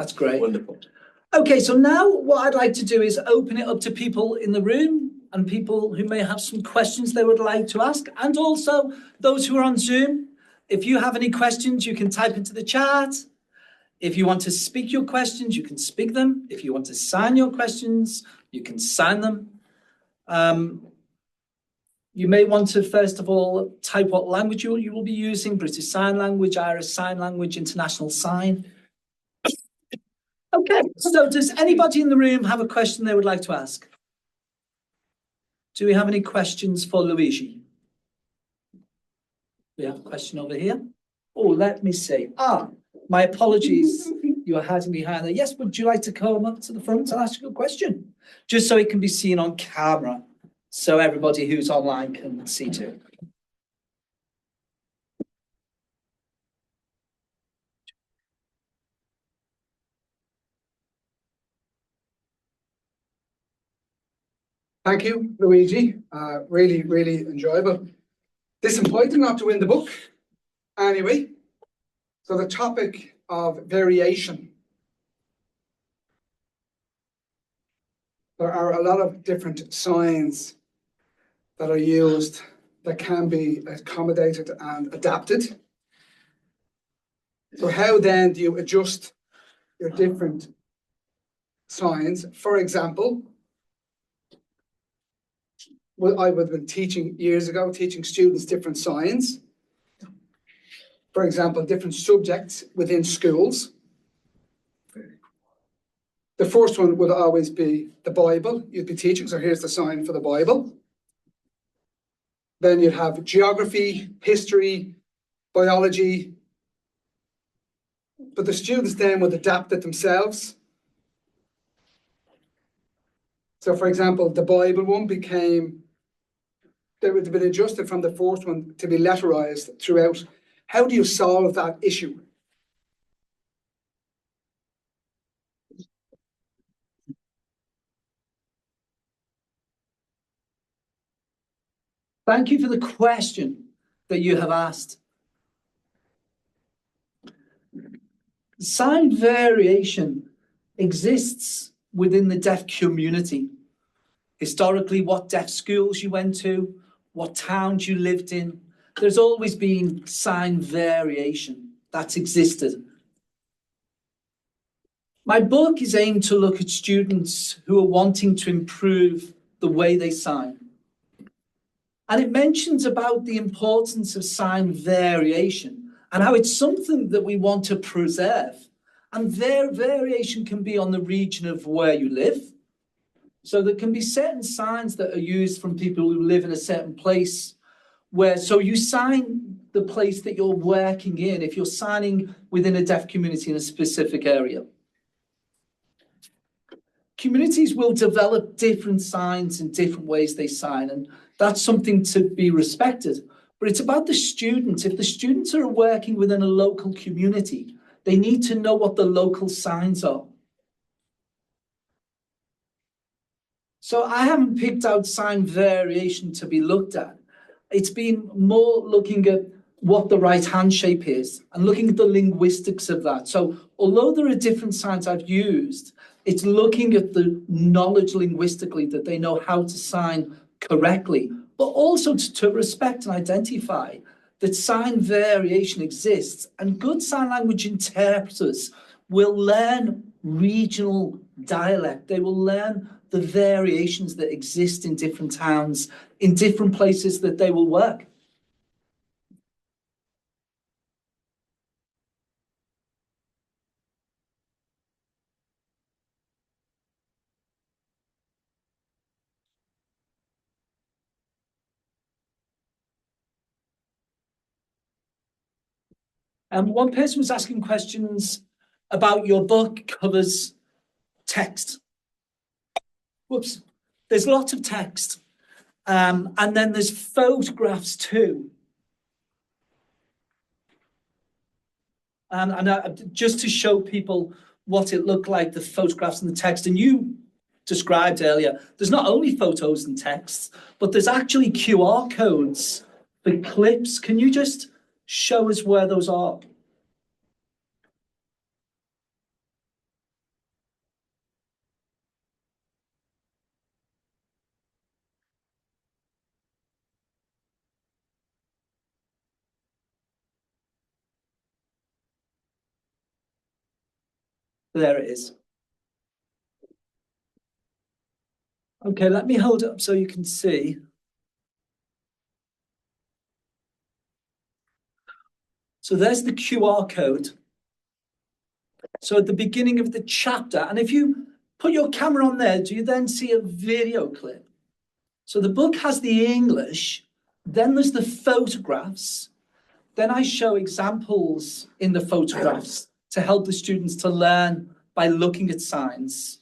That's great. Wonderful. Okay, so now what I'd like to do is open it up to people in the room and people who may have some questions they would like to ask, and also those who are on Zoom. If you have any questions, you can type into the chat. If you want to speak your questions, you can speak them. If you want to sign your questions, you can sign them. You may want to, first of all, type what language you will be using: British Sign Language, Irish Sign Language, International Sign. Okay, so does anybody in the room have a question they would like to ask? Do we have any questions for Luigi? We have a question over here. Oh, let me see. My apologies. You are hiding behind there. Yes, would you like to come up to the front and ask your question? Just so it can be seen on camera, so everybody who's online can see too. Thank you, Luigi. Really, really enjoyable. Disappointing not to win the book. Anyway, so the topic of variation. There are a lot of different signs that are used that can be accommodated and adapted. So how then do you adjust your different signs? For example, well, I would have been teaching years ago, teaching students different signs. For example, different subjects within schools. The first one would always be the Bible. You'd be teaching, so here's the sign for the Bible. Then you'd have geography, history, biology. But the students then would adapt it themselves. So for example, the Bible one became, they would have been adjusted from the first one to be letterized throughout. How do you solve that issue? Thank you for the question that you have asked. Sign variation exists within the deaf community. Historically, what deaf schools you went to, what towns you lived in, there's always been sign variation that's existed. My book is aimed to look at students who are wanting to improve the way they sign. And it mentions about the importance of sign variation and how it's something that we want to preserve. And their variation can be on the region of where you live. So there can be certain signs that are used from people who live in a certain place where, so you sign the place that you're working in if you're signing within a deaf community in a specific area. Communities will develop different signs and different ways they sign, and that's something to be respected. But it's about the students. If the students are working within a local community, they need to know what the local signs are. So I haven't picked out sign variation to be looked at. It's been more looking at what the right hand shape is and looking at the linguistics of that. So although there are different signs I've used, it's looking at the knowledge linguistically that they know how to sign correctly, but also to respect and identify that sign variation exists, and good sign language interpreters will learn regional dialect. They will learn the variations that exist in different towns, in different places that they will work. One person was asking questions about your book covers text. Whoops. There's lots of text. And then there's photographs too. And just to show people what it looked like, the photographs and the text, and you described earlier, there's not only photos and text, but there's actually QR codes for clips. Can you just show us where those are? There it is. Okay, let me hold it up so you can see. So there's the QR code. So at the beginning of the chapter, and if you put your camera on there, do you then see a video clip? So the book has the English, then there's the photographs, then I show examples in the photographs to help the students to learn by looking at signs.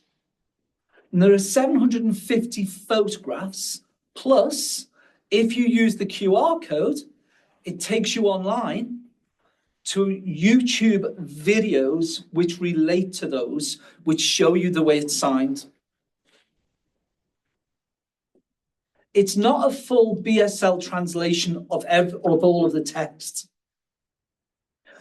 And there are 750 photographs, plus if you use the QR code, it takes you online to YouTube videos which relate to those, which show you the way it's signed. It's not a full BSL translation of all of the text.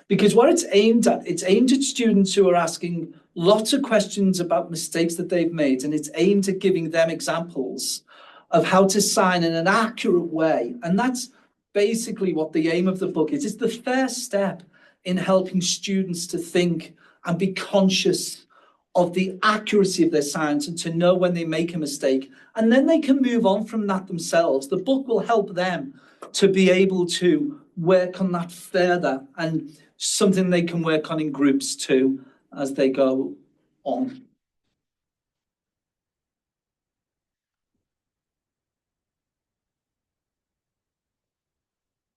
Because what it's aimed at students who are asking lots of questions about mistakes that they've made, and it's aimed at giving them examples of how to sign in an accurate way. And that's basically what the aim of the book is. It's the first step in helping students to think and be conscious of the accuracy of their signs and to know when they make a mistake. And then they can move on from that themselves. The book will help them to be able to work on that further, and something they can work on in groups too as they go on.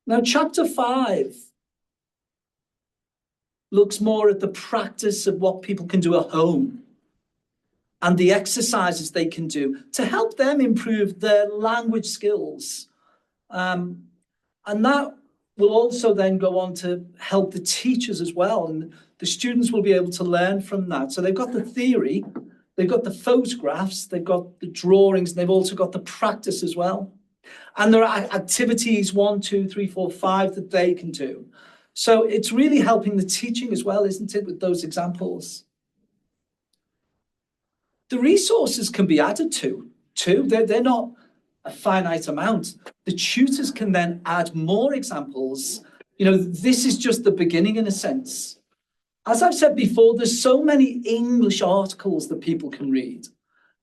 Now, chapter 5 looks more at the practice of what people can do at home and the exercises they can do to help them improve their language skills. And that will also then go on to help the teachers as well. And the students will be able to learn from that. So they've got the theory, they've got the photographs, they've got the drawings, and they've also got the practice as well. And there are activities 1, 2, 3, 4, 5 that they can do. So it's really helping the teaching as well, isn't it, with those examples? The resources can be added to, too. They're not a finite amount. The tutors can then add more examples. You know, this is just the beginning in a sense. As I've said before, there's so many English articles that people can read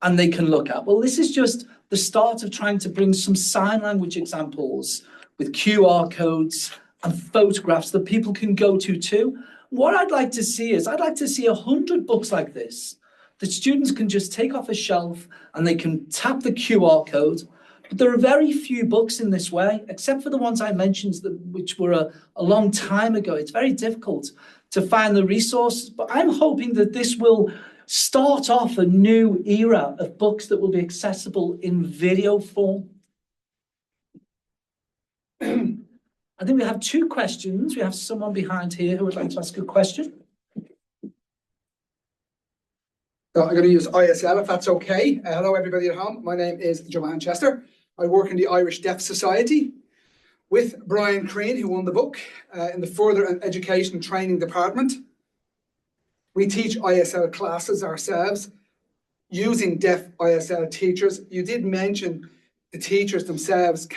and they can look at. Well, this is just the start of trying to bring some sign language examples with QR codes and photographs that people can go to too. What I'd like to see is, I'd like to see 100 books like this that students can just take off a shelf and they can tap the QR code. But there are very few books in this way, except for the ones I mentioned, which were a long time ago. It's very difficult to find the resources, but I'm hoping that this will start off a new era of books that will be accessible in video form. I think we have 2 questions. We have someone behind here who would like to ask a question. So I'm going to use ISL if that's okay. Hello everybody at home. My name is Joanne Chester. I work in the Irish Deaf Society with Brian Crean, who won the book, in the Further Education and Training Department. We teach ISL classes ourselves using deaf ISL teachers. You did mention the teachers themselves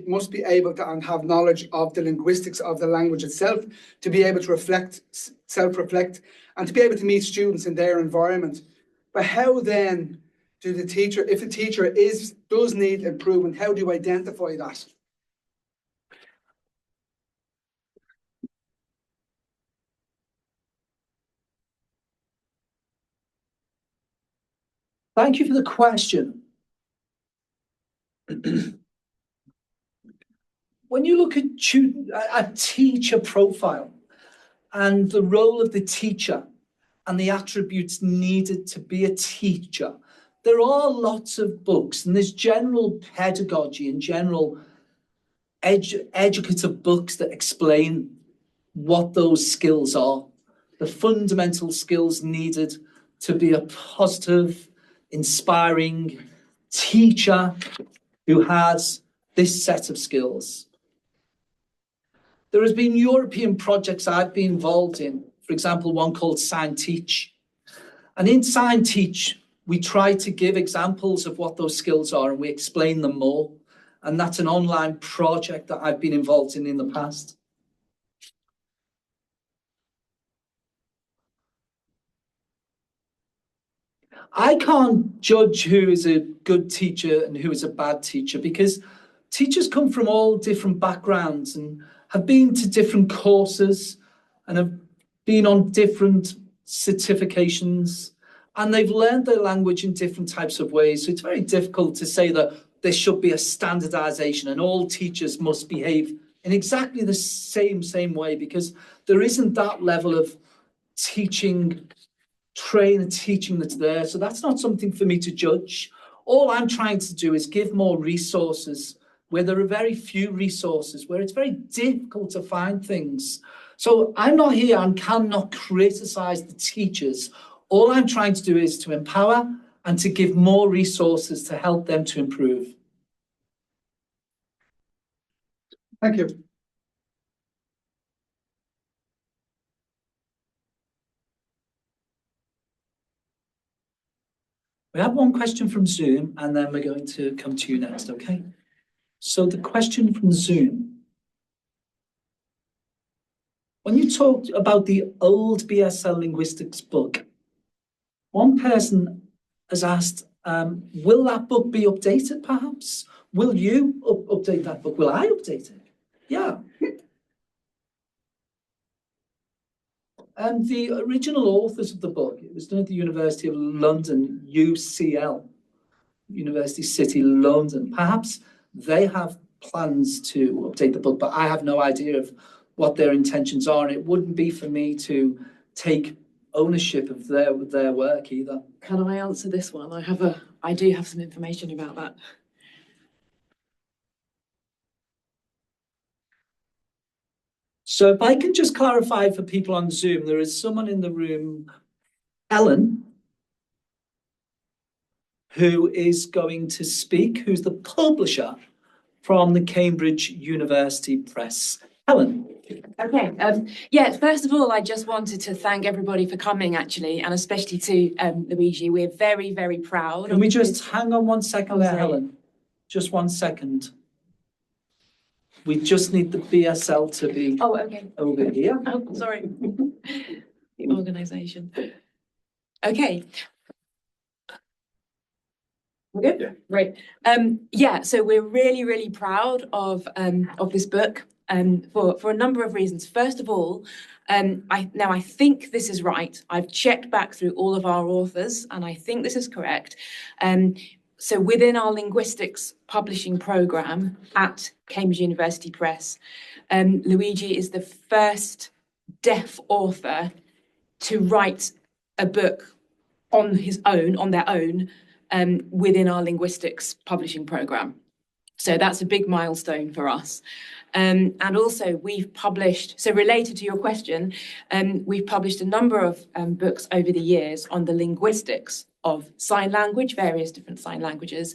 must be able to and have knowledge of the linguistics of the language itself to be able to self-reflect, and to be able to meet students in their environment. But how then do the teacher, if the teacher does need improvement, how do you identify that? Thank you for the question. When you look at a teacher profile and the role of the teacher and the attributes needed to be a teacher, there are lots of books, and there's general pedagogy and general educative books that explain what those skills are, the fundamental skills needed to be a positive, inspiring teacher who has this set of skills. There has been European projects I've been involved in, for example, one called Sign Teach. And in Sign Teach, we try to give examples of what those skills are and we explain them more. And that's an online project that I've been involved in the past. I can't judge who is a good teacher and who is a bad teacher because teachers come from all different backgrounds and have been to different courses and have been on different certifications, and they've learned their language in different types of ways. So it's very difficult to say that there should be a standardization and all teachers must behave in exactly the same way, because there isn't that level of teaching teaching that's there. So that's not something for me to judge. All I'm trying to do is give more resources where there are very few resources, where it's very difficult to find things. So I'm not here and cannot criticize the teachers. All I'm trying to do is to empower and to give more resources to help them to improve. Thank you. We have one question from Zoom, and then we're going to come to you next, okay? So the question from Zoom. When you talked about the old BSL linguistics book, one person has asked, will that book be updated perhaps? Will you update that book? Will I update it? Yeah. And the original authors of the book, it was done at the University of London, UCL, University City London. Perhaps they have plans to update the book, but I have no idea of what their intentions are, and it wouldn't be for me to take ownership of their work either. Can I answer this one? I do have some information about that. So if I can just clarify for people on Zoom, there is someone in the room, Ellen, who is going to speak, who's the publisher from the Cambridge University Press. Helen. Okay. Yeah, first of all, I just wanted to thank everybody for coming, actually, and especially to Luigi. We're very, very proud. Can we just hang on 1 second there, Helen? Just 1 second. We just need the BSL to be over here. Oh, sorry. The organisation. Okay. We're good? Yeah. Right. Yeah, so we're really, really proud of this book for a number of reasons. First of all, I think this is right. I've checked back through all of our authors, and I think this is correct. So within our linguistics publishing programme at Cambridge University Press, Luigi is the first deaf author to write a book on their own, within our linguistics publishing programme. So that's a big milestone for us. And also we've published, so related to your question, we've published a number of books over the years on the linguistics of sign language, various different sign languages,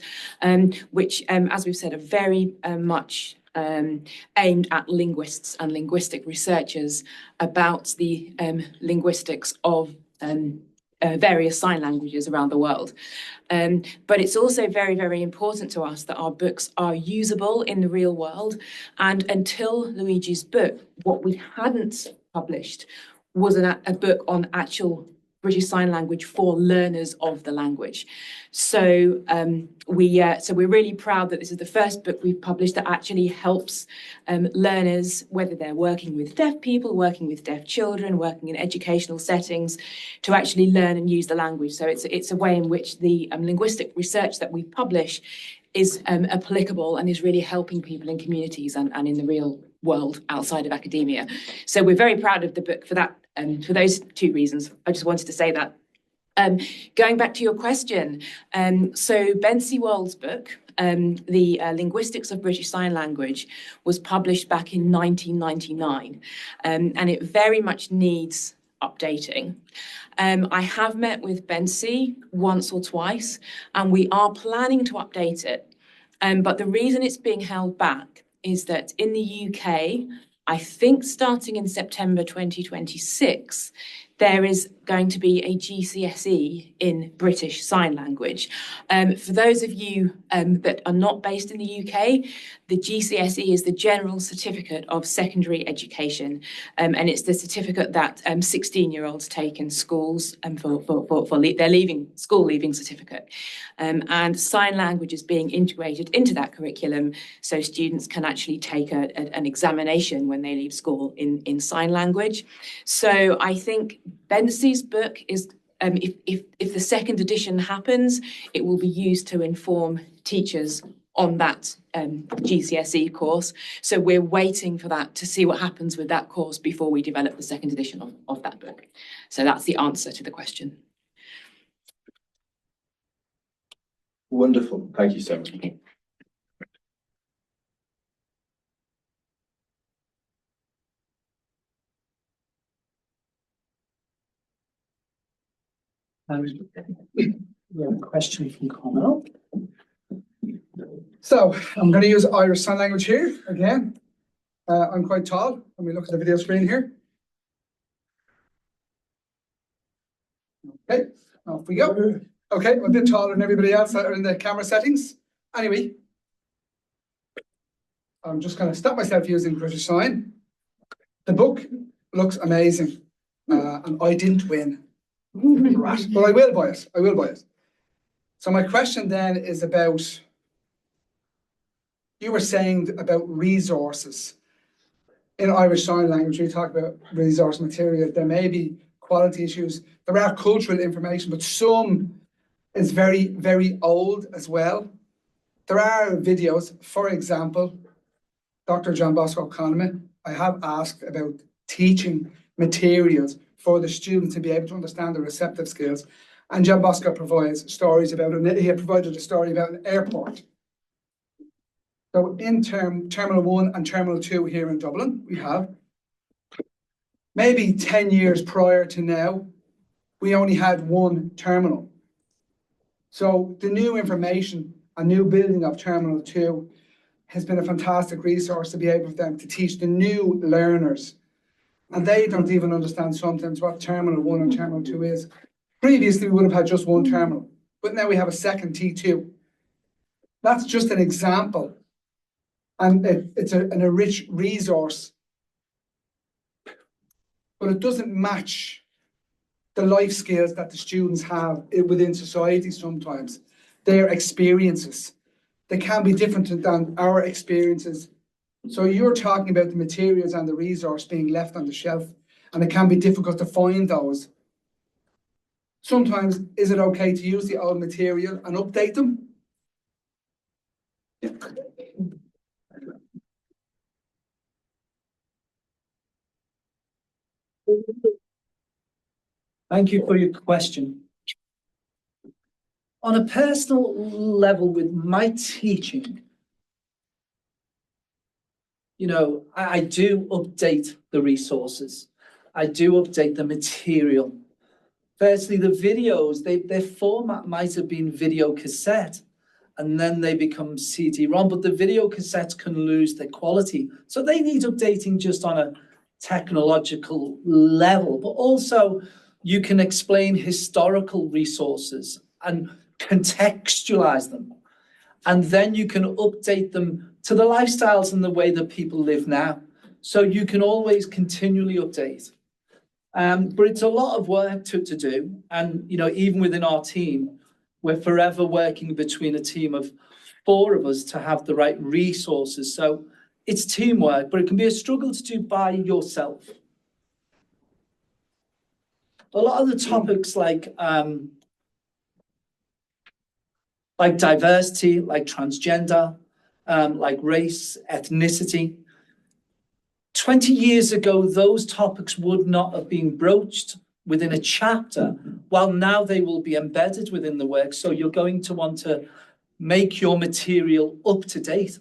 which, as we've said, are very much aimed at linguists and linguistic researchers about the linguistics of various sign languages around the world. But it's also very, very important to us that our books are usable in the real world. And until Luigi's book, what we hadn't published was a book on actual British Sign Language for learners of the language. So we're really proud that this is the first book we've published that actually helps learners, whether they're working with deaf people, working with deaf children, working in educational settings, to actually learn and use the language. So it's a way in which the linguistic research that we publish is applicable and is really helping people in communities and in the real world outside of academia. So we're very proud of the book for that. For those two reasons, I just wanted to say that. Going back to your question, so Ben Sewell's book, The Linguistics of British Sign Language, was published back in 1999, and it very much needs updating. I have met with Bensi once or twice, and we are planning to update it. But the reason it's being held back is that in the UK, I think starting in September 2026, there is going to be a GCSE in British Sign Language. For those of you that are not based in the UK, the GCSE is the General Certificate of Secondary Education, and it's the certificate that 16-year-olds take in schools for their school leaving certificate. And sign language is being integrated into that curriculum, so students can actually take an examination when they leave school in sign language. So I think Bensie's book is, if the second edition happens, it will be used to inform teachers on that GCSE course. So we're waiting for that to see what happens with that course before we develop the second edition of that book. So that's the answer to the question. Wonderful. Thank you so much. Okay. We have a question from Connell. So I'm going to use Irish Sign Language here again. I'm quite tall. Let me look at the video screen here. Okay, off we go. Okay, I'm a bit taller than everybody else that are in the camera settings. Anyway, I'm just going to stop myself using British Sign. The book looks amazing, and I didn't win. But I will buy it. I will buy it. So my question then is about, you were saying about resources. In Irish Sign Language, we talk about resource material. There may be quality issues. There are cultural information, but some is very, very old as well. There are videos, for example, Dr. John Bosco Conneman, I have asked about teaching materials for the student to be able to understand the receptive skills. And John Bosco provides stories about it. He had provided a story about an airport. So in Terminal 1 and Terminal 2 here in Dublin, we have maybe 10 years prior to now, we only had one terminal. So the new information, a new building of Terminal 2 has been a fantastic resource to be able for them to teach the new learners. And they don't even understand sometimes what Terminal 1 and Terminal 2 is. Previously, we would have had just one terminal, but now we have a second T2. That's just an example. And it's a rich resource, but it doesn't match the life skills that the students have within society sometimes. Their experiences, they can be different than our experiences. So you're talking about the materials and the resource being left on the shelf, and it can be difficult to find those. Sometimes, is it okay to use the old material and update them? Yeah. Thank you for your question. On a personal level with my teaching, you know, I do update the resources. I do update the material. Firstly, the videos, their format might have been video cassette, and then they become CD-ROM, but the video cassettes can lose their quality. So they need updating just on a technological level, but also you can explain historical resources and contextualize them. And then you can update them to the lifestyles and the way that people live now. So you can always continually update. But it's a lot of work to do. And, you know, even within our team, we're forever working between a team of 4 of us to have the right resources. So it's teamwork, but it can be a struggle to do by yourself. A lot of the topics like diversity, like transgender, like race, ethnicity. 20 years ago, those topics would not have been broached within a chapter, while now they will be embedded within the work. So you're going to want to make your material up to date.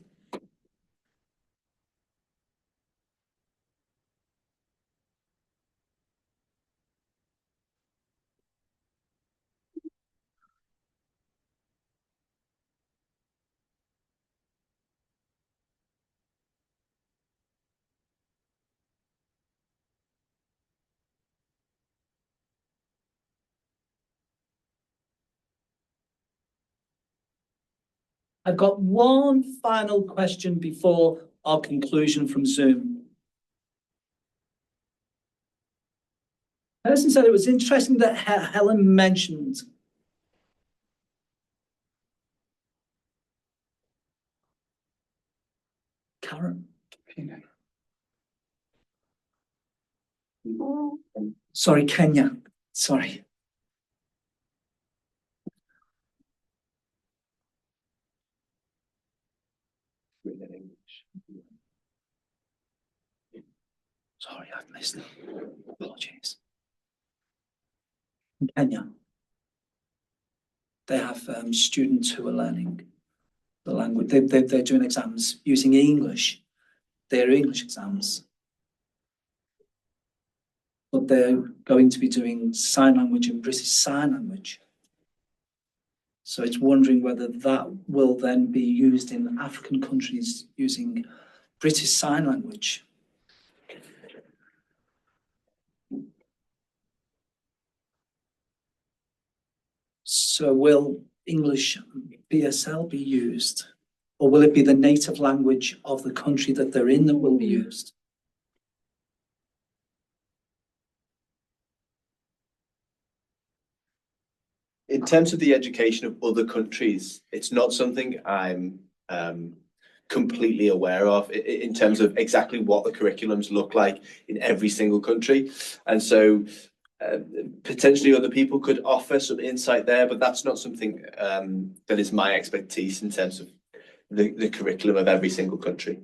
I've got one final question before our conclusion from Zoom. Person said it was interesting that Helen mentioned Karen. Sorry, Kenya. Sorry. Sorry, I've missed it. Apologies. In Kenya, they have students who are learning the language. They're doing exams using English. They're English exams. But they're going to be doing sign language and British Sign Language. So it's wondering whether that will then be used in African countries using British Sign Language. So will English BSL be used? Or will it be the native language of the country that they're in that will be used? In terms of the education of other countries, it's not something I'm completely aware of in terms of exactly what the curriculums look like in every single country. And so potentially other people could offer some insight there, but that's not something that is my expertise in terms of the curriculum of every single country.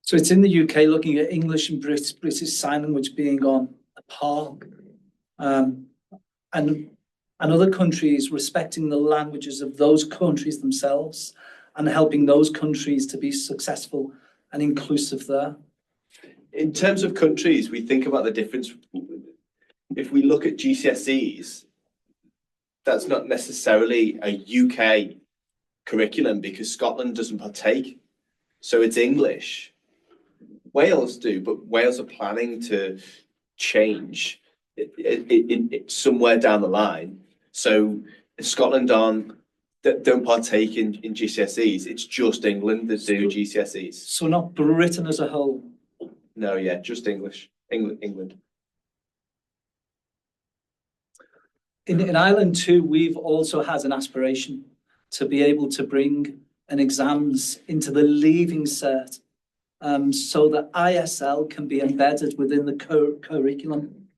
So it's in the UK looking at English and British Sign Language being on a par. And other countries respecting the languages of those countries themselves and helping those countries to be successful and inclusive there. In terms of countries, we think about the difference. If we look at GCSEs, that's not necessarily a UK curriculum because Scotland doesn't partake. So it's English. Wales do, but Wales are planning to change it somewhere down the line. So Scotland don't partake in GCSEs. It's just England that do GCSEs. So not Britain as a whole. No, yeah, just England. In Ireland too, we've also had an aspiration to be able to bring an exams into the Leaving Cert, so that ISL can be embedded within the curriculum.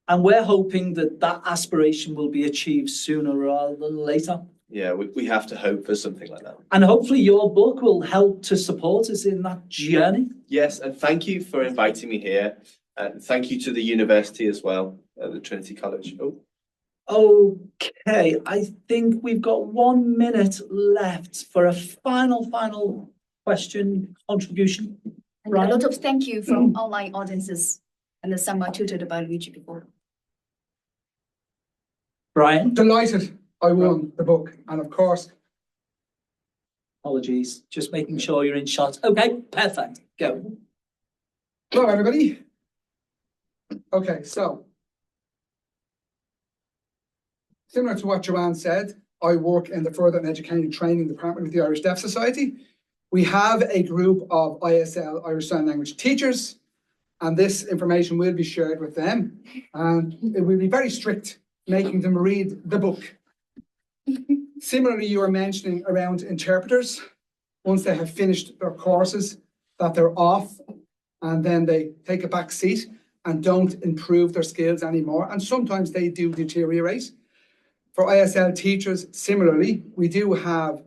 And we're hoping that that aspiration will be achieved sooner rather than later. Yeah, we have to hope for something like that. And hopefully your book will help to support us in that journey. Yes, and thank you for inviting me here. And thank you to the university as well, the Trinity College. Okay, I think we've got 1 minute left for a final question, contribution. And a lot of thank you from online audiences and some are tutored by Luigi before. Brian? Delighted I won the book. And of course, Apologies, just making sure you're in shot. Okay, perfect, go. hello everybody. Okay, so similar to what Joanne said, I work in the Further and Education Training Department of the Irish Deaf Society. We have a group of ISL, Irish Sign Language teachers, and this information will be shared with them. And it will be very strict, making them read the book. Similarly, you were mentioning around interpreters, once they have finished their courses, that they're off and then they take a back seat and don't improve their skills anymore. And sometimes they do deteriorate. For ISL teachers, similarly, we do have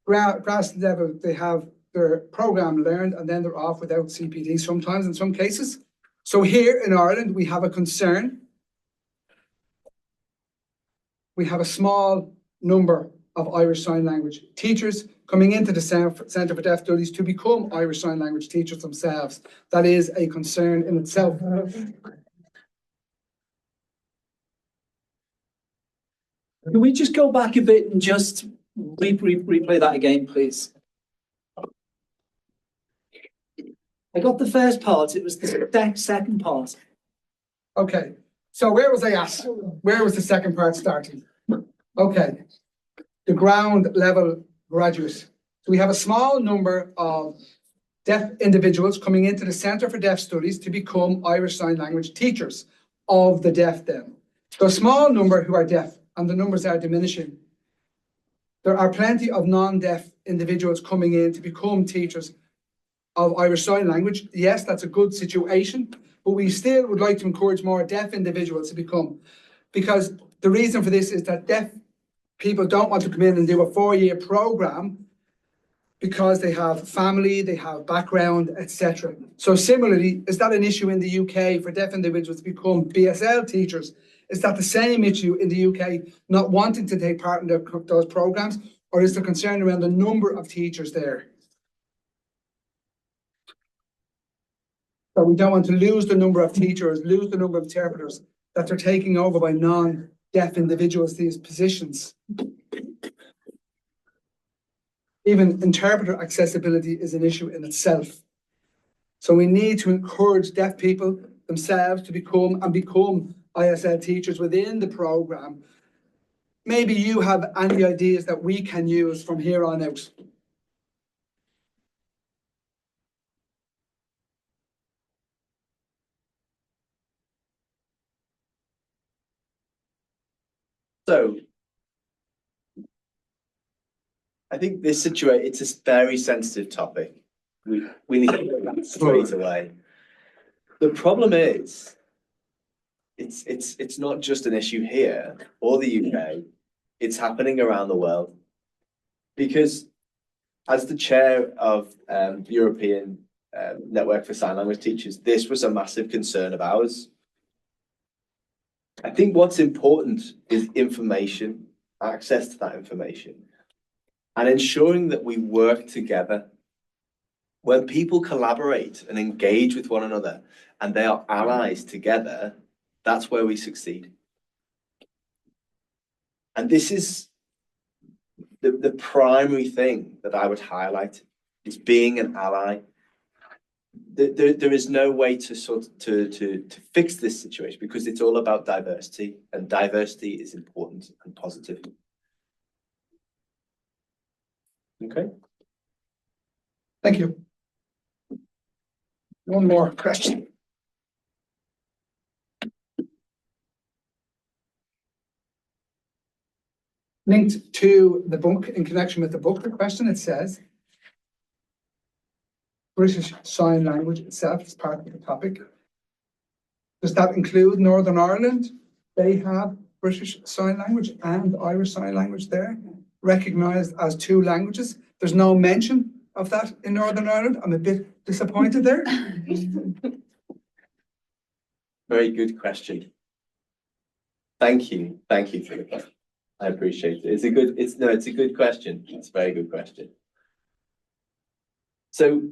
grass level, they have their program learned and then they're off without CPD sometimes in some cases. So here in Ireland, we have a concern. We have a small number of Irish Sign Language teachers coming into the Centre for Deaf Studies to become Irish Sign Language teachers themselves. That is a concern in itself. Can we just go back a bit and just replay that again, please? I got the first part, it was the second part. Okay, So where was I at? Where was the second part starting? Okay, the ground level graduates. So we have a small number of deaf individuals coming into the Centre for Deaf Studies to become Irish Sign Language teachers of the deaf then. So a small number who are deaf, and the numbers are diminishing. There are plenty of non-deaf individuals coming in to become teachers of Irish Sign Language. Yes, that's a good situation, but we still would like to encourage more deaf individuals to become, because the reason for this is that deaf people don't want to come in and do a 4-year program because they have family, they have background, etc. So similarly, is that an issue in the UK for deaf individuals to become BSL teachers? Is that the same issue in the UK, not wanting to take part in those programs, or is there concern around the number of teachers there? So we don't want to lose the number of teachers, lose the number of interpreters that they're taking over by non-deaf individuals, these positions. Even interpreter accessibility is an issue in itself. So we need to encourage deaf people themselves to become ISL teachers within the program. Maybe you have any ideas that we can use from here on out. So I think this situation, it's a very sensitive topic. We need to do that straight away. The problem is, it's not just an issue here or the UK, it's happening around the world. Because as the chair of the European Network for Sign Language Teachers, this was a massive concern of ours. I think what's important is information, access to that information, and ensuring that we work together. When people collaborate and engage with one another and they are allies together, that's where we succeed. And this is the primary thing that I would highlight, is being an ally. There is no way to fix this situation, because it's all about diversity, and diversity is important and positive. Okay. Thank you. One more question. Linked to the book, in connection with the book, the question, it says, British Sign Language itself is part of the topic. Does that include Northern Ireland? They have British Sign Language and Irish Sign Language there, recognised as 2 languages. There's no mention of that in Northern Ireland. I'm a bit disappointed there. Very good question. Thank you for the question. I appreciate it. It's a good question. It's a very good question. So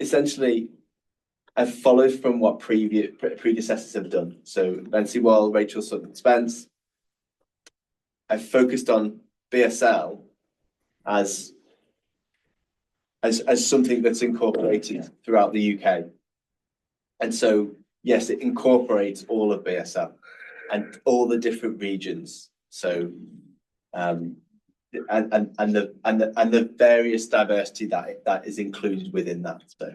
essentially, I've followed from what predecessors have done. So Nancy Wall, Rachel Sutton Spence. I've focused on BSL as something that's incorporated throughout the UK. And so, yes, it incorporates all of BSL and all the different regions. So, and the various diversity that is included within that. So,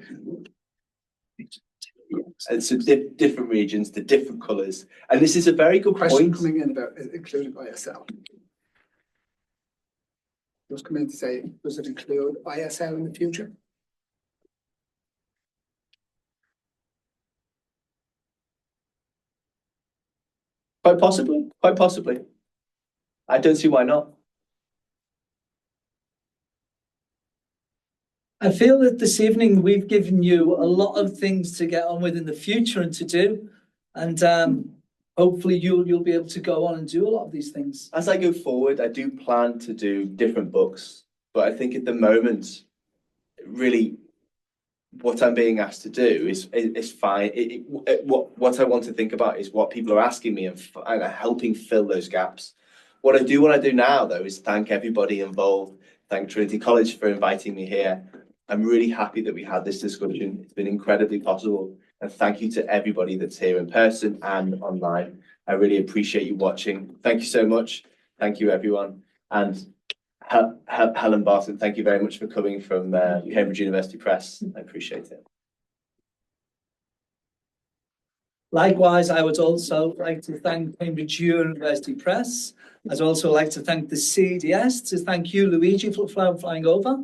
and so different regions, the different colours, and this is a very good question point. Coming in about including ISL. Just come in to say, does it include ISL in the future? Quite possibly. I don't see why not. I feel that this evening we've given you a lot of things to get on with in the future and to do, and hopefully you'll be able to go on and do a lot of these things. As I go forward, I do plan to do different books, but I think at the moment, really, what I'm being asked to do is fine. What I want to think about is what people are asking me and helping fill those gaps. What I do want to do now, though, is thank everybody involved. Thank Trinity College for inviting me here. I'm really happy that we had this discussion. It's been incredibly possible. And thank you to everybody that's here in person and online. I really appreciate you watching. Thank you so much. Thank you, everyone. And Helen Barton, thank you very much for coming from Cambridge University Press. I appreciate it. Likewise, I would also like to thank Cambridge University Press. I'd also like to thank the CDS, to thank you, Luigi, for flying over,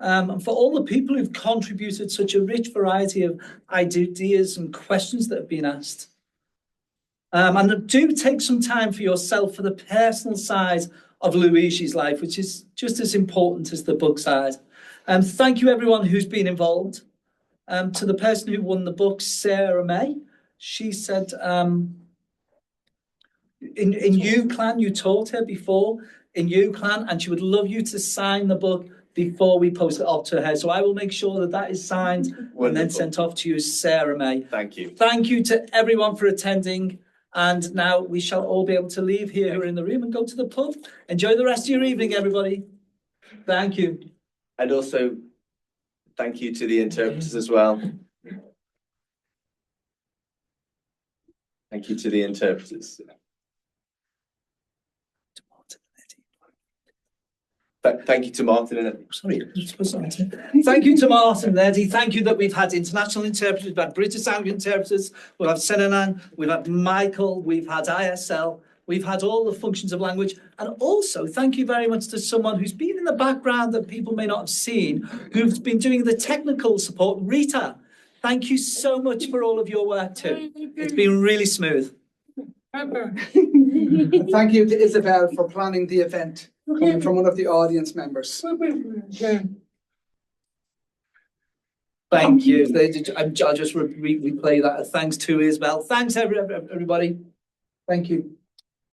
and for all the people who've contributed such a rich variety of ideas and questions that have been asked. And do take some time for yourself for the personal side of Luigi's life, which is just as important as the book side. Thank you, everyone who's been involved. To the person who won the book, Sarah May, she said, in UCLan, you taught her before in UCLan, and she would love you to sign the book before we post it off to her. So I will make sure that that is signed and then sent off to you, Sarah May. Thank you. Thank you to everyone for attending. And now we shall all be able to leave here who are in the room and go to the pub. Enjoy the rest of your evening, everybody. Thank you. And also, thank you to the interpreters as well. Thank you to the interpreters. Thank you to Martin and Eddie. Sorry, thank you to Martin and Eddie. Thank you that we've had international interpreters, we've had British interpreters, we've had Senanan, we've had Michael, we've had ISL, we've had all the functions of language. And also, thank you very much to someone who's been in the background that people may not have seen, who's been doing the technical support, Rita. Thank you so much for all of your work too. It's been really smooth. Thank you to Isabel for planning the event, coming from one of the audience members. Thank you. I'll just replay that. Thanks to Isabel. Thanks, everybody. Thank you.